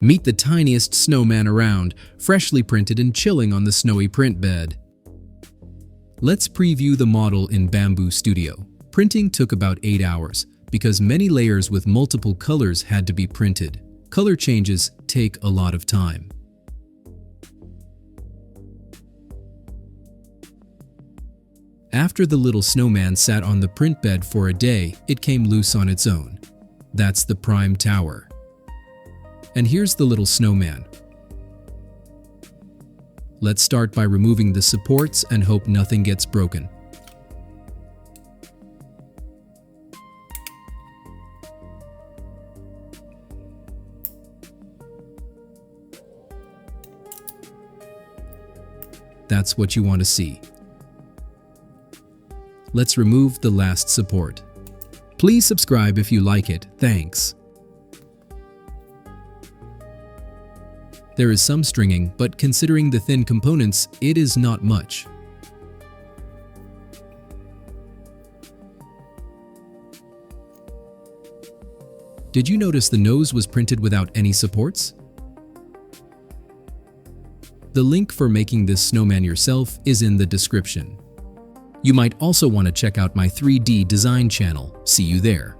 Meet the tiniest snowman around, freshly printed and chilling on the snowy print bed. Let's preview the model in Bambu Studio. Printing took about 8 hours because many layers with multiple colors had to be printed. Color changes take a lot of time. After the little snowman sat on the print bed for a day, it came loose on its own. That's the prime tower. And here's the little snowman. Let's start by removing the supports and hope nothing gets broken. That's what you want to see. Let's remove the last support. Please subscribe if you like it. Thanks. There is some stringing, but considering the thin components, it is not much. Did you notice the nose was printed without any supports? The link for making this snowman yourself is in the description. You might also want to check out my 3D design channel. See you there.